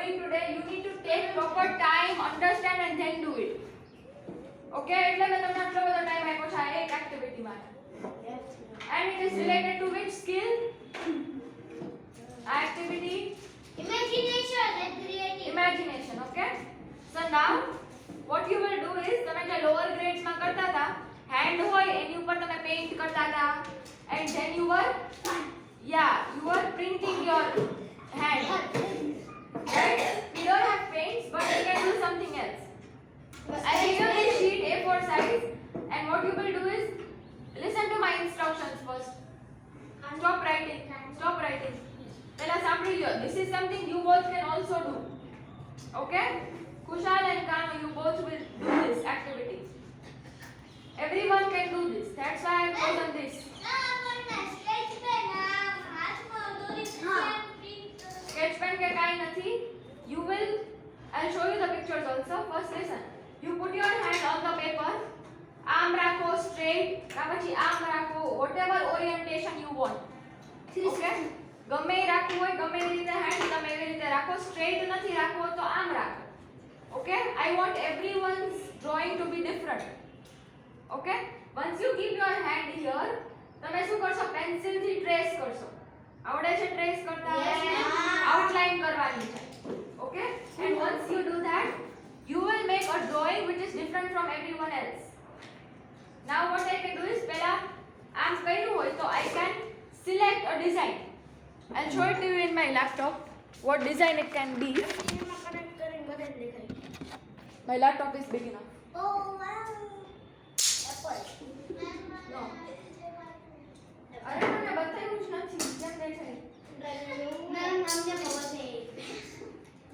doing today, you need to take proper time, understand and then do it. Okay, એટલે મેં તમને આટલો બધો ટાઈમ આપ્યો છે આ એક એક્ટિવિટી માટે. And it is related to which skill? Activity? Imagination and creativity. Imagination, okay? So now what you will do is તમે જે lower grades માં કરતા હતા hand હોય એની ઉપર તમે paint કરતા હતા and then you were printing your hand, right? We don't have paints but we can do something else. I give you this sheet A4 size and what you will do is listen to my instructions first. Stop writing. Pehla સાંભળી લ્યો. This is something you both can also do. Okay? Kushal and Kanu, you both will do this activity. Everyone can do this. That's why I have chosen this. Sketch pen ke kai nathi. You will, I'll show you the pictures also. First listen. You put your hand on the paper. Arm રાખો straight. કા પછી arm રાખો. Whatever orientation you want. Okay? ગમે એ રાખવું હોય ગમે એ રીતે hand તમે એવી રીતે રાખો. Straight નથી રાખવો તો આમ રાખો. Okay? I want everyone's drawing to be different. Okay? Once you keep your hand here, તમે શું કરશો? પેન્સિલ થી ટ્રેસ કરશો. આવડે છે ટ્રેસ કરતા? આઉટલાઈન કરવાની છે. Okay? And once you do that, you will make a drawing which is different from everyone else. Now what I can do is પહેલા આમ કર્યું હોય તો I can select a design. I'll show it to you in my laptop what design it can be. My laptop is big enough. Oh wow. Apple. No. અરે મને બતાવ્યું જ નથી કેમ દેખાય? મેમ અમને ખબર છે.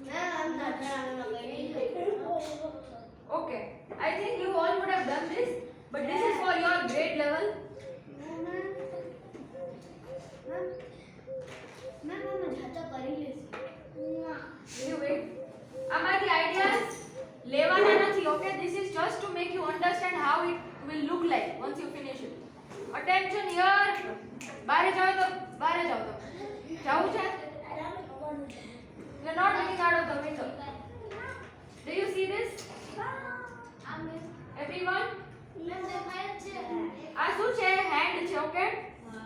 Ma'am Okay. I think you all would have done this, but this is for your grade level. You wait. આમાંથી ideas લેવાના નથી. Okay, this is just to make you understand how it will look like once you finish it. Attention here. બહાર જાઓ તો બહાર જાઓ તો જાવું છે? You're not looking out of the window. Do you see this? Everyone? આ શું છે? hand છે. Okay?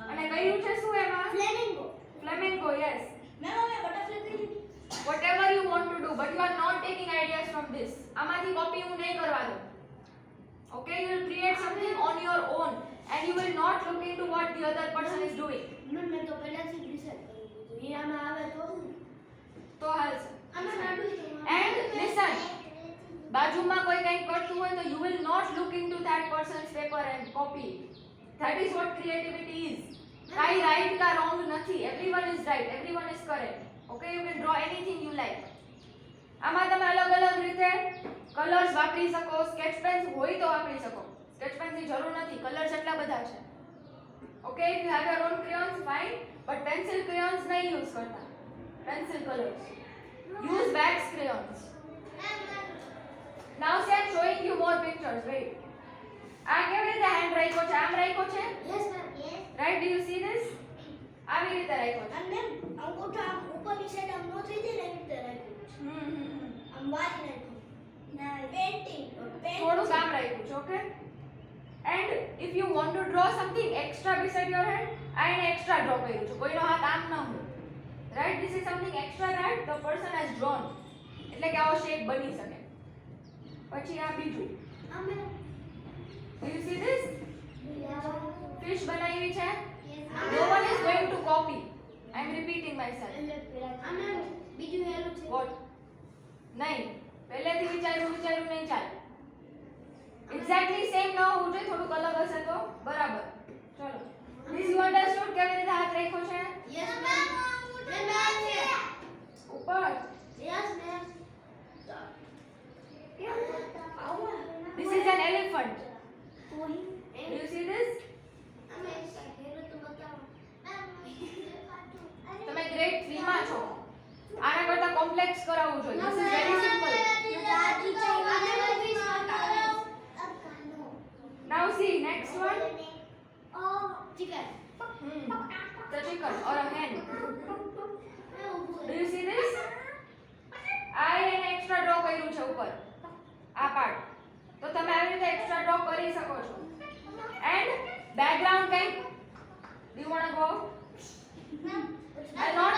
અને કયું છે શું એમાં? Flamingo, yes. Whatever you want to do, but you are not taking ideas from this. આમાંથી કોપી હું નહીં કરવા દઉં. Okay, you will create something on your own and you will not look into what the other person is doing. તો હાલશે. And listen, બાજુમાં કોઈ કંઈક કરતું હોય તો you will not look into that person's paper and copy. That is what creativity is. કાઈ right કા wrong નથી. Everyone is right, everyone is correct. Okay, you can draw anything you like. આમાં તમે અલગ અલગ રીતે કલર્સ વાપરી શકો. સ્કેચ પેન્સ હોય તો વાપરી શકો. સ્કેચ પેન્સની જરૂર નથી. કલર્સ એટલા બધા છે. Okay, if you have your own crayons, fine, but pencil crayons નહીં use કરતા. Pencil colors. Use wax crayons. Now see, I'm showing you more pictures. Wait. આ કેવી રીતે hand રાખ્યો છે? આમ રાખ્યો છે? Right? Do you see this? આવી રીતે રાખ્યો છે. થોડું કામ રાખ્યું છે. Okay? And if you want to draw something extra beside your hand, આ એને extra draw કર્યું છે. કોઈનો હાથ આમ ન હોય. Right? This is something extra that the person has drawn. એટલે કે આવો shape બની શકે. પછી આ બીજું. Do you see this? Fish બનાવી છે. No one is going to copy. I am repeating myself. What? નહીં. પહેલેથી વિચાર્યું નહીં ચાલે. Exactly same ન હોવું જોઈએ. થોડુંક અલગ હશે તો બરાબર. ચલો. This you understood કેવી રીતે હાથ રાખ્યો છે? ઉપર. This is an elephant. Do you see this? તમે grade 3 માં છો. આના કરતા કોમ્પ્લેક્સ કરાવવું જોઈએ. This is very simple. Now see next one. Chicken. The chicken or a hen. Do you see this? આ એને એક્સ્ટ્રા ડ્રો કર્યું છે ઉપર આ પાર્ટ, તો તમે આવી રીતે એક્સ્ટ્રા ડ્રો કરી શકો છો. એન્ડ બેકગ્રાઉન્ડ કંઈક do you want to go? I'll not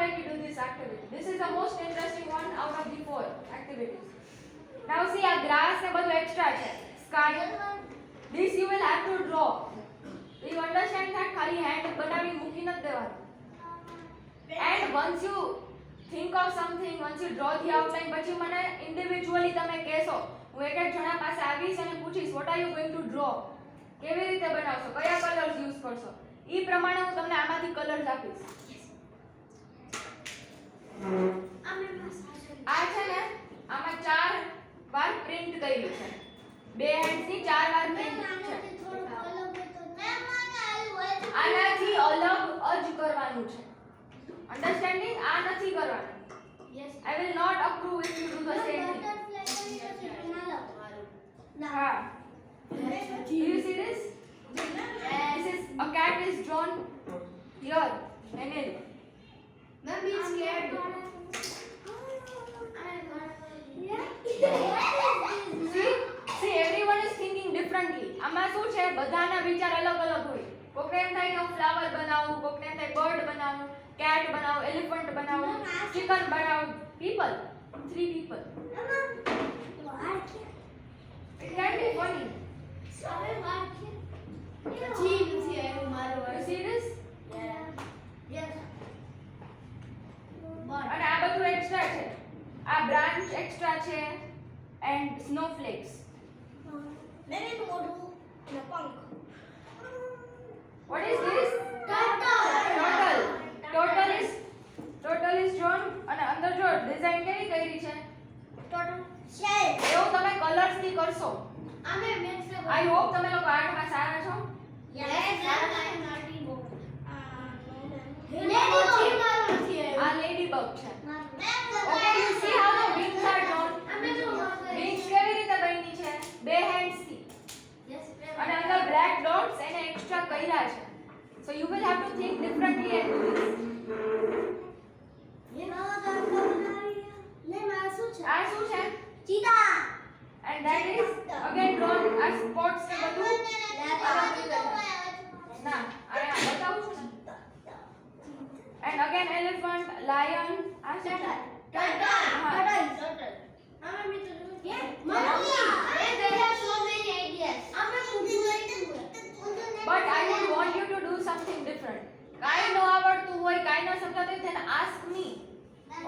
let you do this activity. This is the most interesting one out of the 4 activities. Now see, આ grass ને બધું એક્સ્ટ્રા છે. Sky. This you will have to draw. Do you understand that? ખાલી hand બનાવી મૂકી નથી દેવાનું. And once you think of something, once you draw the outline, પછી મને individually તમે કહેશો. હું એક એક જણા પાસે આવીશ અને પૂછીશ what are you going to draw? કેવી રીતે બનાવશો, કયા કલર્સ યુઝ કરશો, ઈ પ્રમાણે હું તમને આમાંથી કલર્સ આપીશ. આ છે ને આમાં 4 વાર પ્રિન્ટ કર્યું છે, 2 હેન્ડ્સ ની 4 વાર પ્રિન્ટ છે. આનાથી અલગ જ કરવાનું છે. અન્ડરસ્ટેન્ડિંગ? આ નથી કરવાનું. I will not approve if you do the same thing. હા. Do you see this? This is a cat is drawn here. Anil. Ma'am, he's scared. See, everyone is thinking differently. આમાં શું છે, બધાના વિચાર અલગ અલગ હોય. કોકને એમ થાય કે હું ફ્લાવર બનાવું, કોકને એમ થાય બર્ડ બનાવું, કેટ બનાવું, એલિફન્ટ બનાવું, ચિકન બનાવું. People. 3 people. It can be funny. You see this? અને આ બધું એક્સ્ટ્રા છે. આ બ્રાન્ચ એક્સ્ટ્રા છે and સ્નોફ્લેક્સ. What is this? Turtle is drawn અને અંદર જો ડિઝાઇન કેવી કરી છે, એવું તમે કલર્સ થી કરશો. I hope તમે લોકો આર્ટમાં સારા છો. આ લેડીબગ છે. Okay, you see how the wings are drawn? Wings કેવી રીતે બની છે, 2 હેન્ડ્સ થી. અને અંદર બ્લેક ડોટ્સ એને એક્સ્ટ્રા કર્યા છે. So you will have to think differently and do this. આ શું છે? And that is again drawn as spots ને બધું. ના, આ બતાવું છું ને. And again elephant, lion, આ છે ને? But I would want you to do something different. કાઈ ન આવડતું હોય, કાઈ ન સમજાતું હોય, then ask me.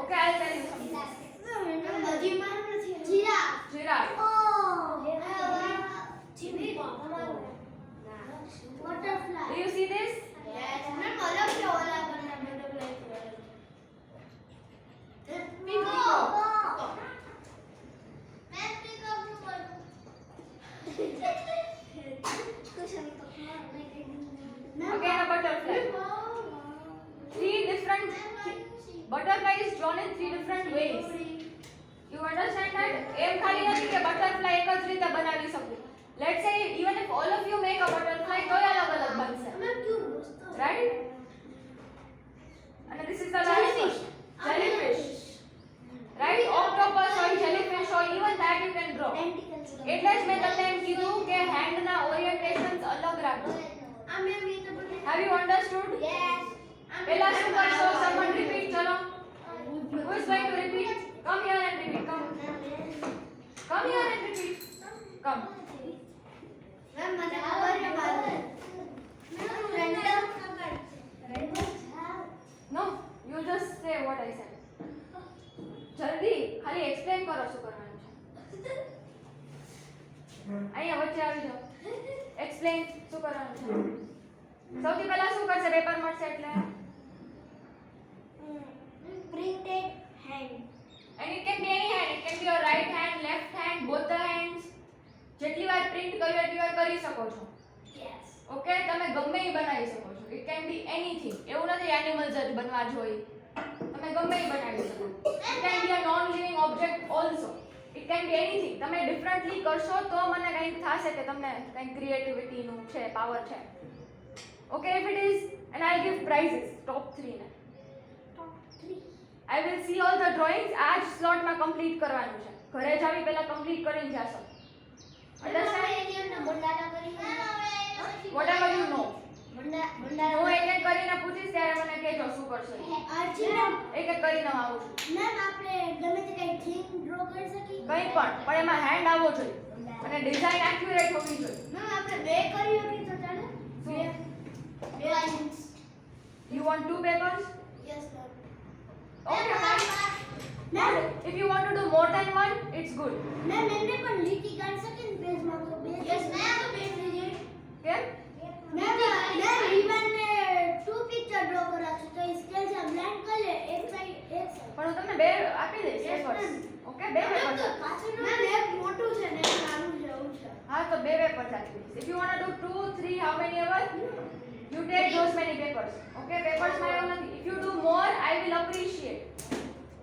Okay, I'll tell you something. Giraffe. Do you see this? Again a butterfly. 3 different butterfly is drawn in 3 different ways. You understand that? એમ ખાલી નથી કે બટરફ્લાય એક જ રીતે બનાવી શકું. Let's say even if all of you make a butterfly, તો અલગ અલગ બનશે. Right? And this is the last one. Jellyfish. Right? Octopus or jellyfish or even that you can draw. એટલે જ મેં તમને એમ કીધું કે હેન્ડના ઓરિએન્ટેશન્સ અલગ રાખો. Have you understood? પહેલા શું કરશો? Someone repeat, ચલો. Who is going to repeat? Come here and repeat. Come here and repeat. Come. No, you just say what I said. જલ્દી ખાલી એક્સપ્લેન કરો શું કરવાનું છે. અહીંયા વચ્ચે આવી જાઓ. એક્સપ્લેન શું કરવાનું છે. સૌથી પહેલા શું કરશે? પેપર મળશે એટલે Printed hand. and it can be any hand, it can be your right hand, left hand, both the hands. જેટલી વાર પ્રિન્ટ કર્યું એટલી વાર કરી શકો છો. Yes. ઓકે, તમે ગમે એ બનાવી શકો છો. it can be anything. એવું નથી એનિમલ્સ જ બનવા જોઈએ. તમે ગમે એ બનાવી શકો. it can be a non living object also. it can be anything. તમે ડિફરન્ટલી કરશો તો મને કંઈક થશે કે તમને કંઈક ક્રિએટિવિટી નું છે, પાવર છે. Okay, if it is, and I'll give prizes top 3 ને. Top 3. I I will see all the drawings. આ જ સ્લોટમાં કમ્પ્લીટ કરવાનું છે. ઘરે જ આવી પહેલા કમ્પ્લીટ કરીને જાશો. Understand? Whatever you know. હું એક એક કરીને પૂછીશ ત્યારે મને કહેજો શું કરશો. એક એક કરીને આવું છું. કંઈ પણ એમાં હેન્ડ આવવો જોઈએ અને ડિઝાઇન એક્યુરેટ હોવી જોઈએ. You want 2 papers? Okay, fine. If you want to do more than one, it's good. કેમ? પણ હું તમને બે આપી દઈશ પેપર્સ. ઓકે, બે પેપર્સ. હા તો બે પેપર્સ આપી દઈશ. If you want to do 2, 3, how many ever, you take those many papers. Okay, papers માં એવું નથી. If you do more, I will appreciate.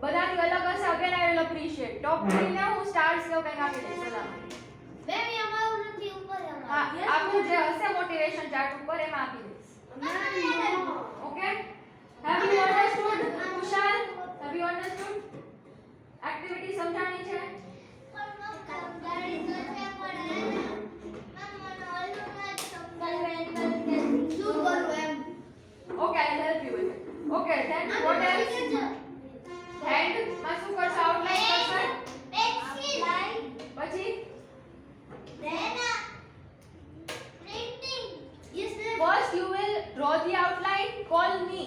બધાથી અલગ હશે, again I will appreciate. Top 3 ને હું stars કેવું કંઈક આપી દઈશ. હા, આખું જે હશે મોટિવેશન ચાર્ટ ઉપર એમાં આપી દઈશ. Okay? Have you understood, Kushal? Have you understood? Activity સમજાણી છે? Okay, I'll help you with it. Okay, then what else? Hand માં શું કરશો? Outline કરશો? પછી? First you will draw the outline, call me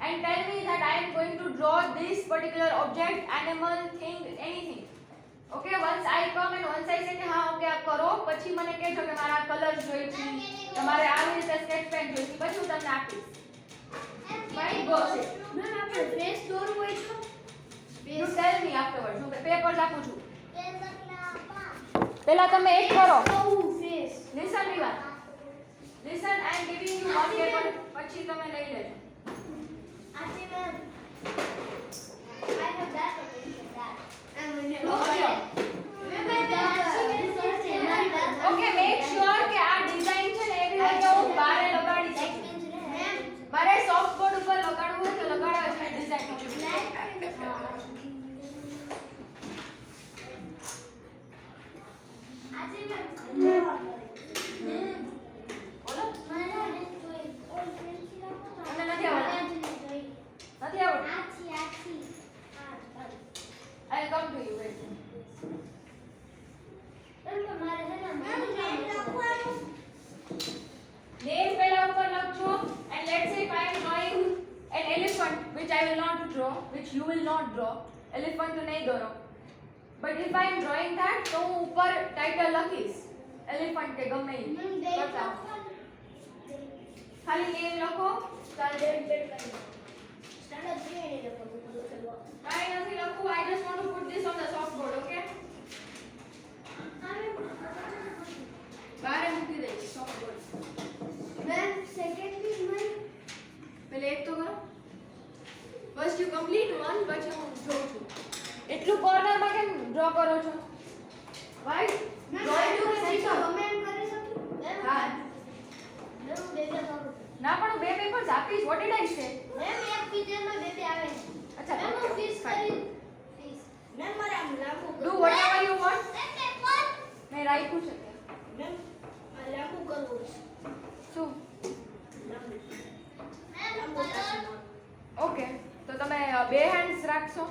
and tell me that I am going to draw this particular object, animal, thing, anything. Okay, once I come and once I say કે હા okay આ કરો, પછી મને કહેજો કે મારા colours જોઈએ છે, તમારે આવી રીતે સ્કેચ પેન જોઈએ છે, પછી હું તમને આપીશ. Fine, go ahead. You tell me afterwards. હું પેપર્સ આપું છું. પહેલા તમે એક કરો. Listen Vivan. Listen, I am giving you one paper. પછી તમે લઈ લેજો. Okay, make sure કે આ ડિઝાઇન છે ને એવી રીતે હું બારે લગાડી શકું. મારે સોફ્ટ બોર્ડ ઉપર લગાડવું હોય તો લગાડવા છે ડિઝાઇન. બોલો. મને નથી આવડતું. નથી આવડતું. I'll come to you. Wait. Name પહેલા ઉપર લખજો and let's say if I am drawing an elephant which I will not draw, which you will not draw. Elephant તો નહીં દોરો. But if I am drawing that તો હું ઉપર title લખીશ. Elephant કે ગમે એ કરતા. ખાલી name લખો. કાઈ નથી લખવું. I just want to put this on the soft board, okay? બારે મૂકી દઈશ સોફ્ટ બોર્ડ. પહેલે એક તો કરો. ફર્સ્ટ યુ કમ્પ્લીટ વન, પછી હું જોઉં છું. એટલું કોર્નરમાં કેમ ડ્રો કરો છો? વાય ડ્રોઈંગ નું શીખો. હા ના પણ બે પેપર્સ આપીશ. વોટ ડીડ આઈ સે? અચ્છા ડુ વોટએવર યુ વોન્ટ. મેં રાખ્યું છે શું? ઓકે, તો તમે બે હેન્ડ્સ રાખશો.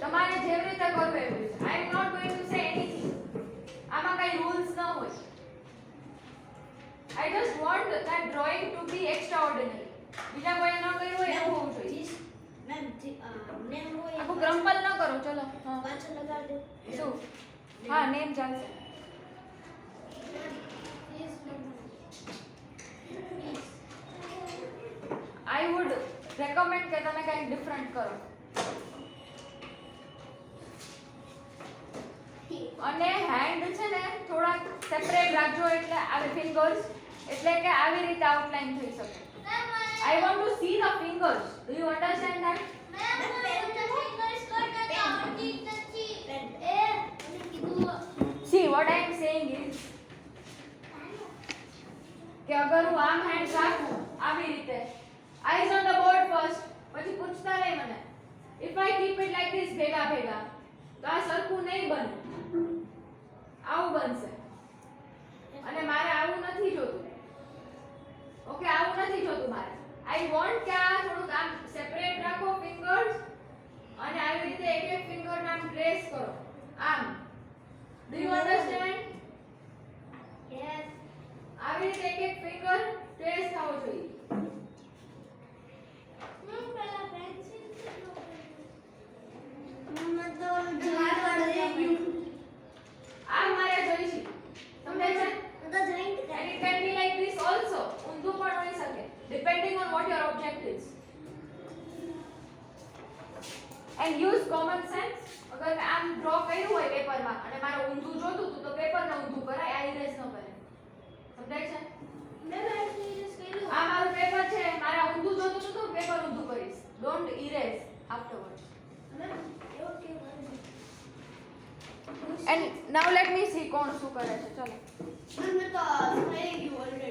તમારે જેવી રીતે કરવું એવી રીતે. I am not going to say anything. આમાં કઈ રૂલ્સ ન હોય. I just want that drawing to be extraordinary. બીજા કોઈ ન કર્યું હોય એવું હોવું જોઈએ. આખું ક્રમ્પલ ન કરો. ચલો હા પાછળ લગાડ દો. શું? હા નેમ ચાલશે. I would recommend કે તમે કંઈક ડિફરન્ટ કરો. અને હેન્ડ છે ને થોડા સેપરેટ રાખજો, એટલે આવી ફિંગર્સ, એટલે કે આવી રીતે આઉટલાઈન થઈ શકે. I want to see the fingers. Do you understand that? See, what I am saying is કે અગર હું આમ હેન્ડ રાખું આવી રીતે eyes on the board first પછી પૂછતા નહીં મને if I keep it like this ભેગા ભેગા તો આ સરખું નહીં બને આવું બનશે અને મારે આવું નથી જોતું ઓકે આવું નથી જોતું મારે આઈ વોન્ટ કે આ થોડુંક આમ સેપરેટ રાખો ફિંગર્સ અને આવી રીતે એક એક ફિંગર નામ ટ્રેસ કરો આમ ડુ યુ અન્ડરસ્ટેન્ડ Yes. આવી રીતે એક એક ફિંગર ટ્રેસ થવો જોઈએ મેં પેલા પેન્સિલ से मतलब जोइंट कर रही हूं આ મારે જોઈ છે સમજાય છે मतलब joint कर and it can be like this also ઊંધું પણ હોઈ શકે depending on what your object is and use common sense અગર મેં આમ ડ્રો કર્યું હોય પેપરમાં અને મારે ઊંધું જોતું હતું તો પેપરને ઊંધું કરાય આ ઇરેઝ ન કરે સમજાય છે मैं ऐसे यूज कर આ મારું પેપર છે મારે ઊંધું જોતું હતું તો પેપર ઊંધું કરીશ ડોન્ટ ઇરેઝ आफ्टरवर्ड्स मैं okay and now let me see કોણ શું કરે છે ચલો मैं तो सही ऑलरेडी